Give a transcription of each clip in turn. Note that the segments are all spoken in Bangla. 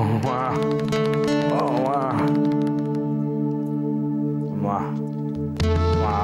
মা, ও মা, মা, মা,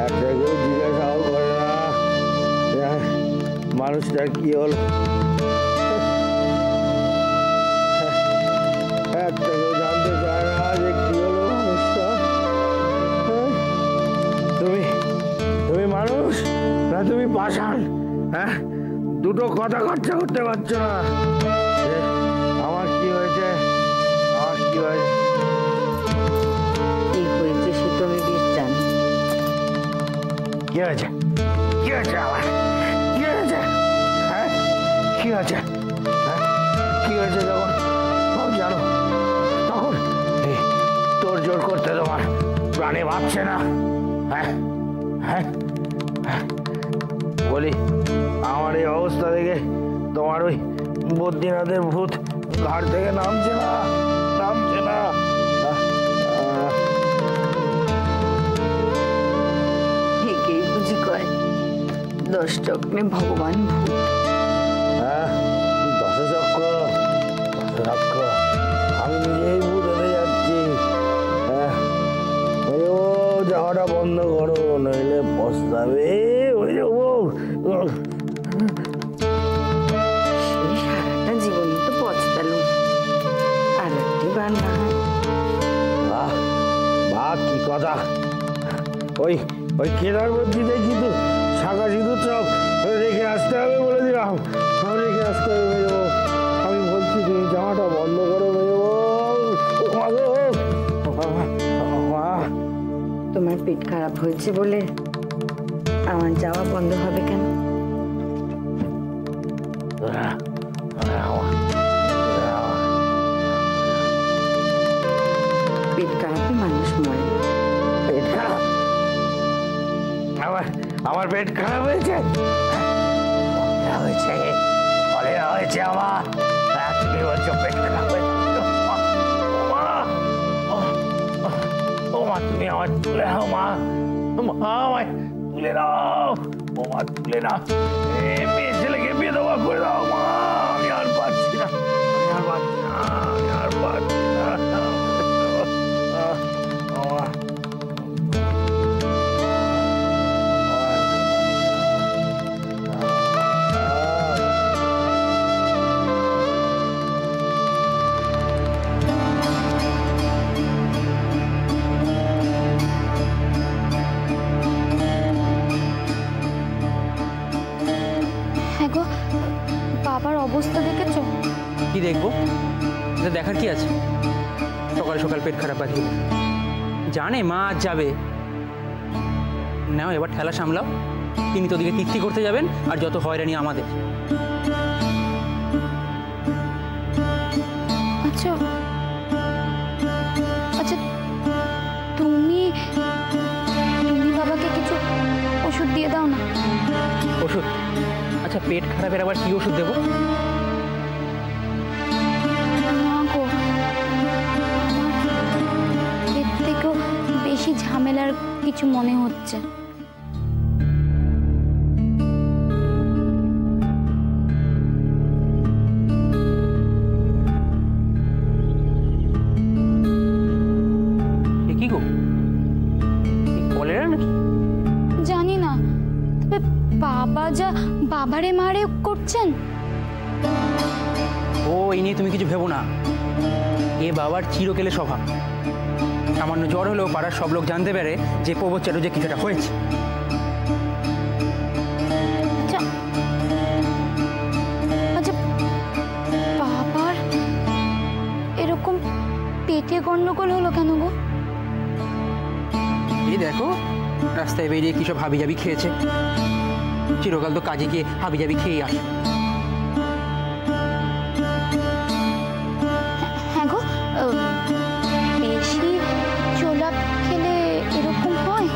একটা কেউ জিজ্ঞাসাও করে না মানুষটা কি হলো। একটা কেউ জানতে চায় না যে কি হলো মানুষটা। তুমি তুমি মানুষ না তুমি পাষাণ? হ্যাঁ, দুটো কথা খরচা করতে পারছো না। আমার কি হয়েছে, আমার কি হয়েছে? কি হয়েছে সে তো আমি বেশ জানি। কি হয়েছে, কি হয়েছে আমার, কি হয়েছে? হ্যাঁ, কি হয়েছে? হ্যাঁ, কি হয়েছে যখন সব জানো তখন তোর জোর করতে তোমার প্রাণে ভাবছে না? হ্যাঁ হ্যাঁ, বলি আমার এই অবস্থা দেখে তোমার ওই বদ্রীনাথের ভূত ঘাট থেকে নামছে না, নামছে না? একেই বুঝি কয় দশচক্রে ভগবান ভূত। হ্যাঁ, দশচক্র, দশচক্র, আমি নিজেই ভূত হতে যাচ্ছি। হ্যাঁ, ও যাওয়াটা বন্ধ করো, নইলে পস্তাবে। ওই সারাটা জীবন তো পচতালু, আর একটি বার না হয়। বাহ বাহ, কি কথা! ওই ওই কেদারবর্তীতে কিন্তু শাঁখা সিঁদুর সব রেখে আসতে হবে বলে দিলাম, রেখে আসতে হবে মেজো। আমি বলছি তুমি জামাটা বন্ধ করো মেজো। তোমার পেট খারাপ হয়েছে বলে আমার যাওয়া বন্ধ হবে কেন? পেট খারাপে মানুষ মরে। পেট খারাপ? আমার পেট খারাপ হয়েছে, হয়েছে, কলেরা হয়েছে আমার। তুমি বলছো পেট খারাপ হয়েছে? ও মা, তুমি আমার তুলে নাও মা, মা আমায় তুলে নাও, ও মা তুলে নাও, মেয়ে ছেলেকে বিয়ে দেওয়া করে দাও মা। আমি আর পারছি না, আমি আর পারছি না, আমি আর পারছি না। বাবার অবস্থা দেখেছো? কি দেখবো? এটা দেখার কি আছে? সকাল সকাল পেট খারাপ আছে, জানে মা আজ যাবে। নাও এবার ঠেলা সামলাও, তিনি তোদিকে তিক্তি করতে যাবেন আর যত হয়রানি আমাদের। আচ্ছা আচ্ছা, তুমি বাবাকে কিছু ওষুধ দিয়ে দাও না। ওষুধ? আচ্ছা, পেট খারাপের আবার কি ওষুধ দেবো? এর থেকেও বেশি ঝামেলার কিছু মনে হচ্ছে। কি গো, কলেরা নাকি? জানি না, তবে বাবা যা বাবারে মারে করছেন। ও, এই নিয়ে তুমি কিছু ভেবো না, এ বাবার চিরকেলে স্বভাব। সামান্য জ্বর হলেও পাড়ার সব লোক জানতে পারে যে প্রবোধ চ্যাটার্জি কিছুটা হয়েছে। আচ্ছা, বাবার এরকম পেটে গন্ডগোল হলো কেন গো? এই দেখো, রাস্তায় বেরিয়ে কি সব হাবিজাবি খেয়েছে। চিরকাল তো কাজে গিয়ে হাবিজাবি খেয়েই আসে। হ্যাঁ গো, বেশি চোলা খেলে এরকম হয়?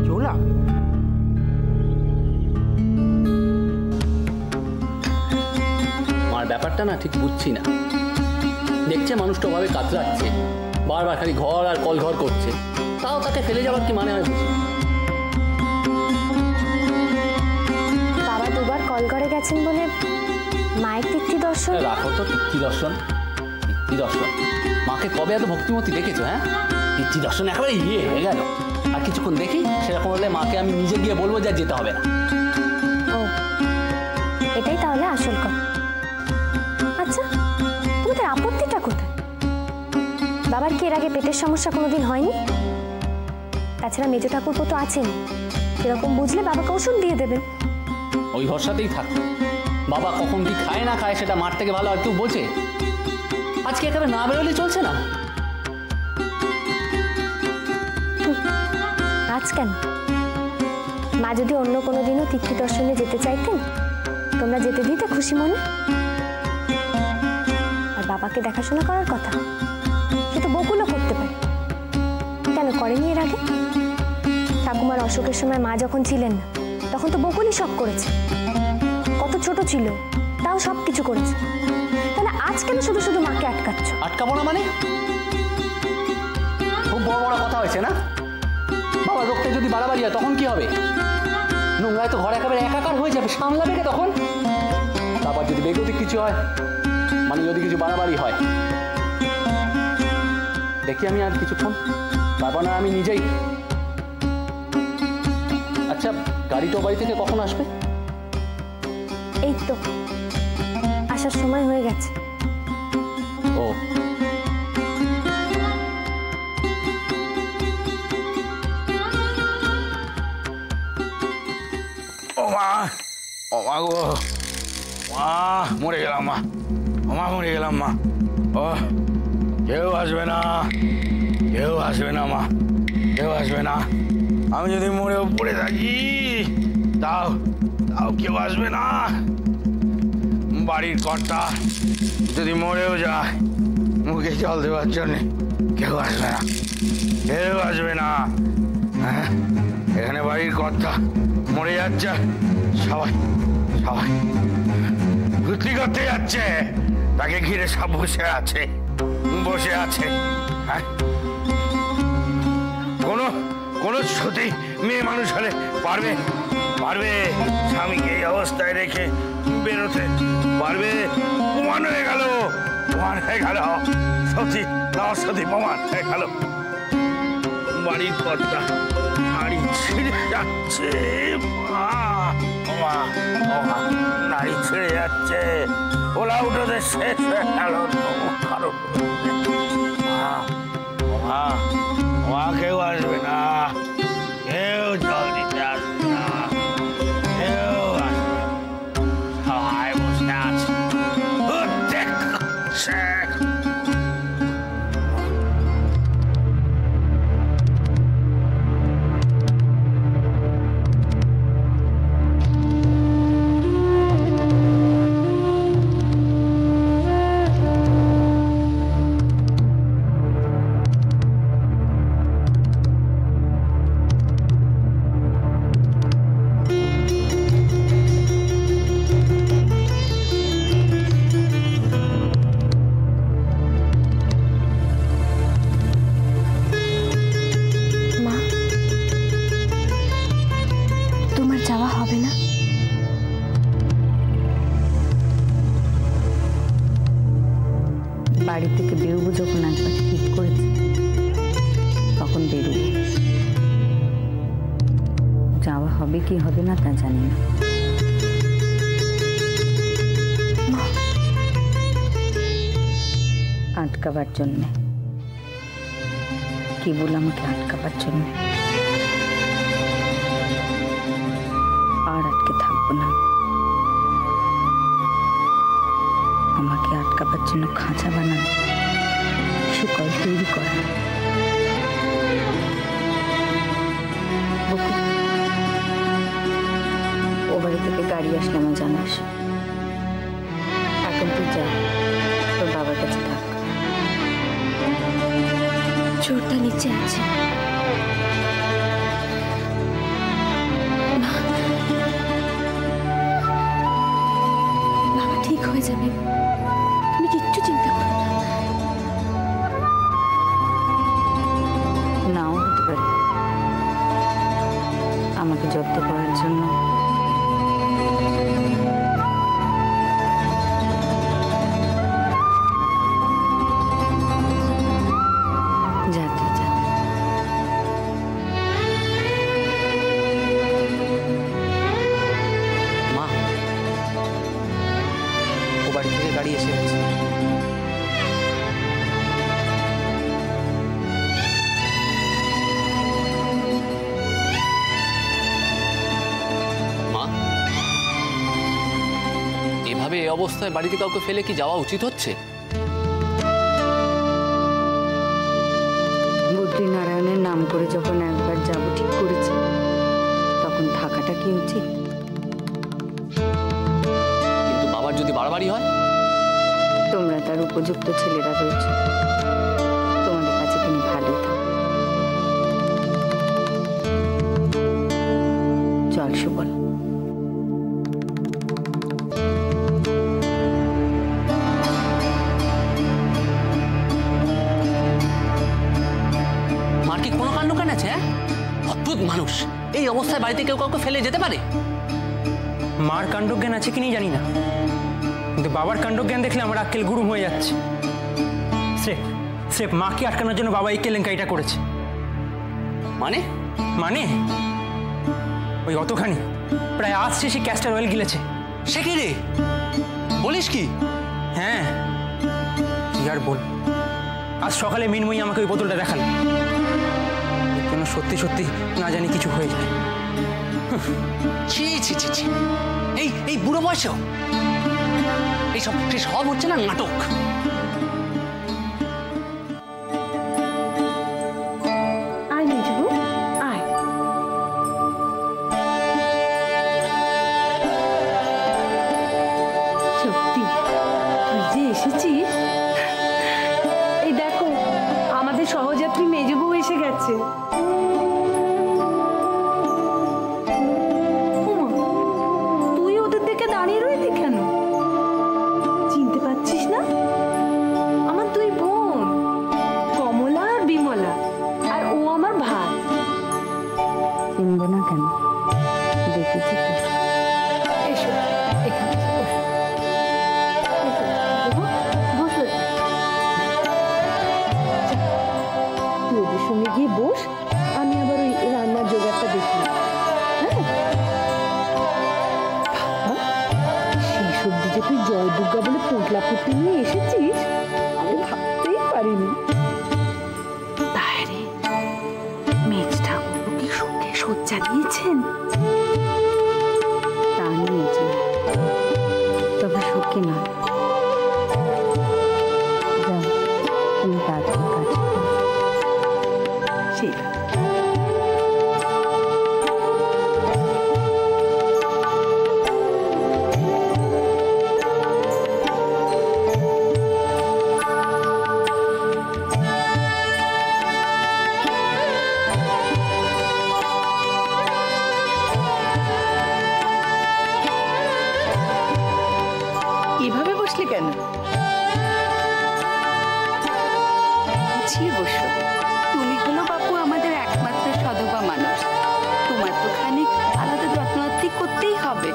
চোলা? মার ব্যাপারটা না ঠিক বুঝছি না। দেখছে মানুষটা ভাবে কাতরাচ্ছে, বারবার খালি ঘর আর কল ঘর করছে, তাও তাকে ফেলে যাওয়ার কি মানে হয়? বাবা দুবার কল ঘরে গেছেন বলে মায়ের তীর্থি দর্শন। রাখো তো তীর্থি দর্শন, তীর্থি দর্শন। মাকে কবে এত ভক্তিমতী দেখেছো? হ্যাঁ, তীর্থি দর্শন একেবারে হয়ে গেল। আর কিছুক্ষণ দেখি, সেরকম হলে মাকে আমি নিজে গিয়ে বলবো যে যেতে হবে না। ও, এটাই তাহলে আসল কথা। আচ্ছা, তোমাদের আপত্তিটা কোথায়? বাবার কি এর আগে পেটের সমস্যা কোনোদিন হয়নি? তাছাড়া মেজো ঠাকুরপো তো আছেন, সেরকম বুঝলে বাবাকে ওষুধ দিয়ে দেবেন। ওই ভরসাতেই থাক। বাবা কখন কি খায় না খায় সেটা মার থেকে ভালো আর কেউ বোঝে? আজকে একেবারে না বেরোলে চলছে না। আজ কেন? মা যদি অন্য কোনো দিনও তীর্থ দর্শনে যেতে চাইতেন, তোমরা যেতে দিতে খুশি মনে। আর বাবাকে দেখাশোনা করার কথা সে তো বকুলও করতে পারে, কেন করেনি এর আগে? ঠাকুমার অসুখের সময় মা যখন ছিলেন না, তখন তো বকুলই সব করেছে। কত ছোট ছিল, তাও সব কিছু করেছে। তাহলে আজ কেন শুধু শুধু মাকে আটকাচ্ছ? আটকাবো না মানে? খুব বড় বড় কথা হয়েছে না? বাবা রোগটা যদি বাড়াবাড়ি হয় তখন কি হবে? নোংরায় তো ঘর একেবারে একাকার হয়ে যাবে, সামলাবে কে তখন? তারপর যদি বেগতিক কিছু হয়, মানে যদি কিছু বাড়াবাড়ি হয়, দেখি আমি আর কিছুক্ষণ, তারপর না আমি নিজেই। আচ্ছা, গাড়ি তো বাড়ি থেকে কখন আসবে? এই তো আসার সময় হয়ে গেছে। ও, ও মা, ও মা গো, মা মরে গেলাম মা, ও মা মরে গেলাম মা। ও, কেউ আসবে না, কেউ আসবে না মা, কেউ আসবে না। আমি যদি মরেও পড়ে থাকি, তাও তাও কেউ আসবে না। বাড়ির কর্তা যদি মরেও যায়, মুখে জল দেওয়ার জন্যে কেউ আসবে না, কেউ আসবে না। হ্যাঁ, এখানে বাড়ির কর্তা মরে যাচ্ছে, সবাই সবাই ঘুরতি করতে যাচ্ছে, তাকে ঘিরে সব বসে আছে, বসে আছে। হ্যাঁ, কোনো কোনো সত্যি মেয়ে মানুষ হলে পারবে, পারবে স্বামীকে এই অবস্থায় রেখে বেরোতে পারবে? প্রমাণ হয়ে গেল, প্রমাণ হয়ে গেল, সত্যি না সত্যি প্রমাণ হয়ে গেল। বাড়ির কর্তা নারী ছেড়ে যাচ্ছে, নারী ছেড়ে যাচ্ছে, ওলা উঠোতে শেষ হয়ে গেল। কারণ কেউ আসবে না, কেউ জল দিতে আসবে না, কেউ আসবে না, সবাই বসে আছে দেখছে। যাওয়া হবে না? বাড়ি থেকে বেরোবো যখন একবার ঠিক করেছি, তখন বেরোবো। যাওয়া হবে কি হবে না তা জানি না। আটকাবার জন্যে, কেবল আমাকে আটকাবার জন্যে। আর আটকে থাকবো না। আমাকে আটকাবার জন্য খাঁচা বানানো, শিকল তৈরি করা। ও বাড়ি থেকে গাড়ি আসলে আমার জানাস। এখন তুই যা, তোর বাবার কাছে থাক। চোরটা নিচে আছে। বাবা ঠিক হয়ে যাবে, তুমি কিচ্ছু চিন্তা করো না। অবস্থায় বাড়িতে কাউকে ফেলে কি যাওয়া উচিত হচ্ছে? বদ্রীনারায়ণের নাম করে যখন একবার যাব ঠিক করেছে, তখন থাকাটা কি উচিত? কিন্তু বাবার যদি বাড়াবাড়ি হয়? তোমরা তার উপযুক্ত ছেলেরা রয়েছে, তোমাদের কাছে তিনি ভালোই থাকবেন। চল সুবল। মার কি কোনো কাণ্ড জ্ঞান আছে? অদ্ভুত মানুষ, এই অবস্থায় বাড়িতে কেউ কাউকে ফেলে যেতে পারে? মার কাণ্ডজ্ঞান আছে কিনি জানি না, কিন্তু বাবার কাণ্ডজ্ঞান দেখলে আমার আক্কেল গুরুম হয়ে যাচ্ছে। স্রেফ মাকে আটকানোর জন্য বাবা এই কেলেঙ্কারিটা করেছে। মানে? মানে ওই অতখানি প্রায় আজ শেষে ক্যাস্টার অয়েল গিলেছে। সে কি রে, বলিস কি? হ্যাঁ, কি আর বল। আজ সকালে মিনময়ী আমাকে ওই বোতলটা দেখালো, এর জন্য সত্যি সত্যি না জানি কিছু হয়ে যায়। ছি ছি ছি ছি, এই বুড়ো বয়সেও এইসব সব হচ্ছে না নাটক। আয় মেজু, আয়। সত্যি তুই যে এসেছিস। এই দেখো, আমাদের সহযাত্রী মেজবউ এসে গেছে। তুই ওদের দিকে দাঁড়িয়ে রইলি কেন? চিনতে পারছিস না? আমার দুই বোন, কমলা আর বিমলা, আর ও আমার ভাই। চিনব না কেন, দেখেছি তো। এসো এখানে বসো। বসো। তুই ওদের সঙ্গে গিয়ে বস, আমি আবার ওই রান্নার জোগাড়টা দেখি। সেই সবজি যে তুই জয় দুর্গা বলে পোটলা পুটলি নিয়ে এসেছিস, আমি ভাবতেই পারিনি। তাই রে, মেজ ঠাকুর কি সুখে সজ্জা দিয়েছেন? তা নিয়েছে, তবে সুখী নয়। যাও, তুমি তাড়াতাড়ি কাজ করো। ঠিক এভাবে বসলে কেন? গুছিয়ে বসো। তুমি হলো বাপু আমাদের একমাত্র সধবা মানুষ, তোমার তো খানিক আলাদা যত্নার্থী করতেই হবে।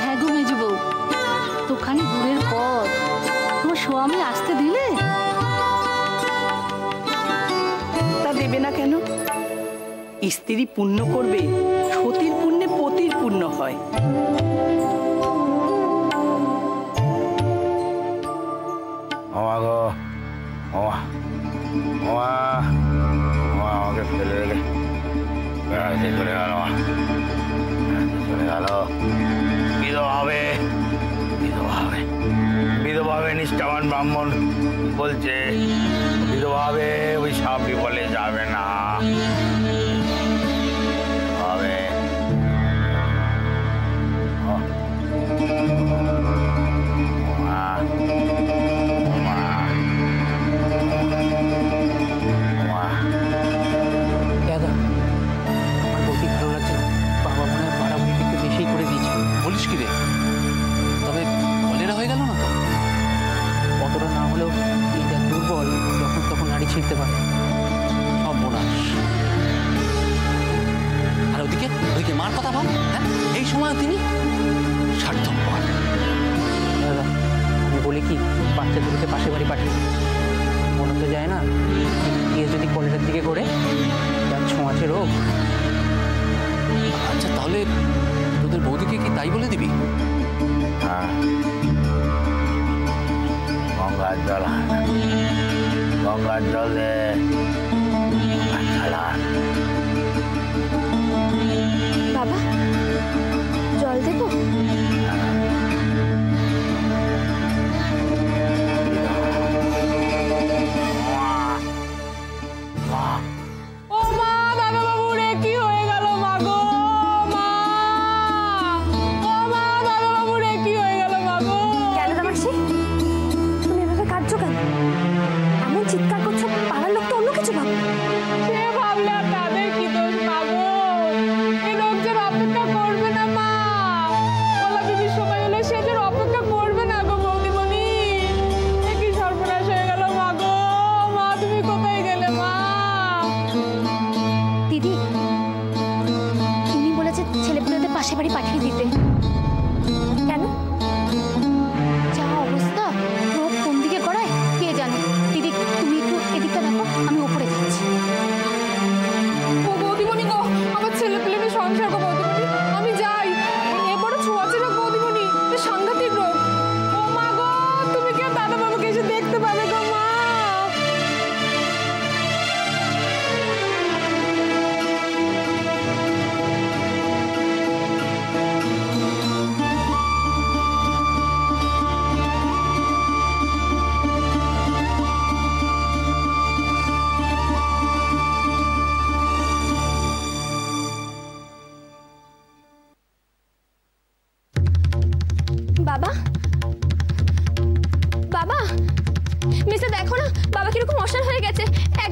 হ্যাঁ গো মেজু বউ, তোখানি দূরের পথ, তোমার স্বামী আসতে দিলে? তা দেবে না কেন? স্ত্রী পুণ্য করবে, সতীর পুণ্যে পতির পুণ্য হয়। ওমা গো, ওমা ওমা ওমা, আমাকে ফেলে রেখে বেড়াতে চলে গেল। চলে গেল। বিধবা নিষ্ঠাবান ব্রাহ্মণ বলছে বিধবা ওই সাপ বিপলে যাবে না। হবে দাদা, আমার বলতে ভালো লাগছে না। বাবা মনে হয় বাড়াবাড়ি একটু বেশি করে দিয়েছে। বলিস কি রে? তবে কলেরা হয়ে গেল না তো? কতটা না হলেও এই যা দুর্বল, যখন তখন নাড়ি ছিঁড়তে পারে। সব বোনাস। আর ওদিকে মার কথা ভাব। হ্যাঁ, এই সময় তিনি স্বার্থপর। দাদা, আমি বলি কি, বাচ্চা দুটোকে পাশে বাড়ি পাঠিয়ে মনে তো যায় না গিয়ে যদি কলেরার দিকে করে যার ছোঁয়াচে রোগ। আচ্ছা, তাহলে তোদের বৌদিকে কি তাই বলে দিবি? হ্যাঁ, গঙ্গার জল দে। বাবা, জল দেবো?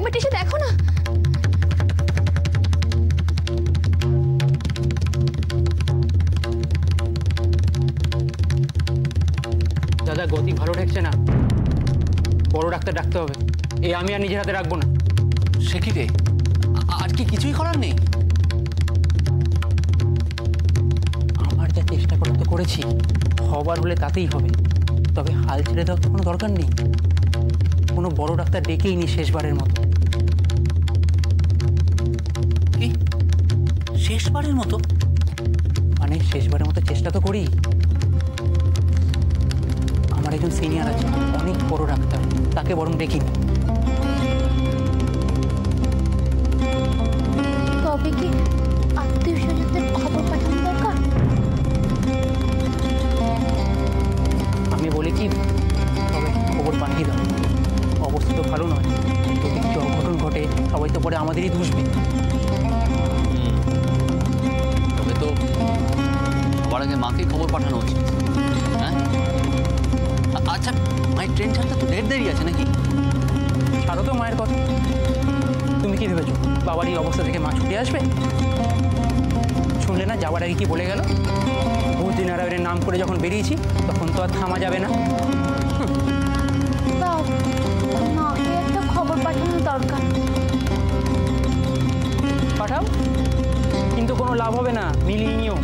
একবার এসে দেখো না। দাদা গতি ভালো ঠেকছে না, বড় ডাক্তার ডাকতে হবে। এই আমি আর নিজের হাতে রাখবো না। সে কি রে, আর কি কিছুই করার নেই? আমার যা চেষ্টা করতে করেছি, হবার হলে তাতেই হবে। তবে হাল ছেড়ে দেওয়ার তো কোনো দরকার নেই। কোনো বড় ডাক্তার ডেকেই নি শেষবারের মতো। কি শেষবারের মতো? মানে শেষবারের মতো চেষ্টা তো করি। আমার একজন সিনিয়র আছে, অনেক বড় ডাক্তার, তাকে বরং দেখিনি। তবে কি আত্মীয় স্বজনদের খবর পাঠানো দরকার? আমি বলি কি, তবে খবর পাঠিয়ে দাও। অবস্থা তো ভালো নয়, যদি কিছু অঘটন ঘটে সবাই তো পরে আমাদেরই দুষবে। তবে তো সবার আগে মাকেই খবর পাঠানো উচিত। হ্যাঁ আচ্ছা, মায়ের ট্রেন ছাড়তে তো দেরি আছে নাকি? ছাড়ো তো মায়ের কথা। তুমি কি ভেবেছো বাবার এই অবস্থা থেকে মা ছুটে আসবে? শুনলে না যাওয়ার আগে কি বলে গেল? ভূতজি নারায়ণের নাম করে যখন বেরিয়েছি তখন তো আর থামা যাবে না। দাও, মাকে একটা খবর পাঠানো দরকার। পাঠাও, কিন্তু কোনো লাভ হবে না, মিলিয়ে নিও।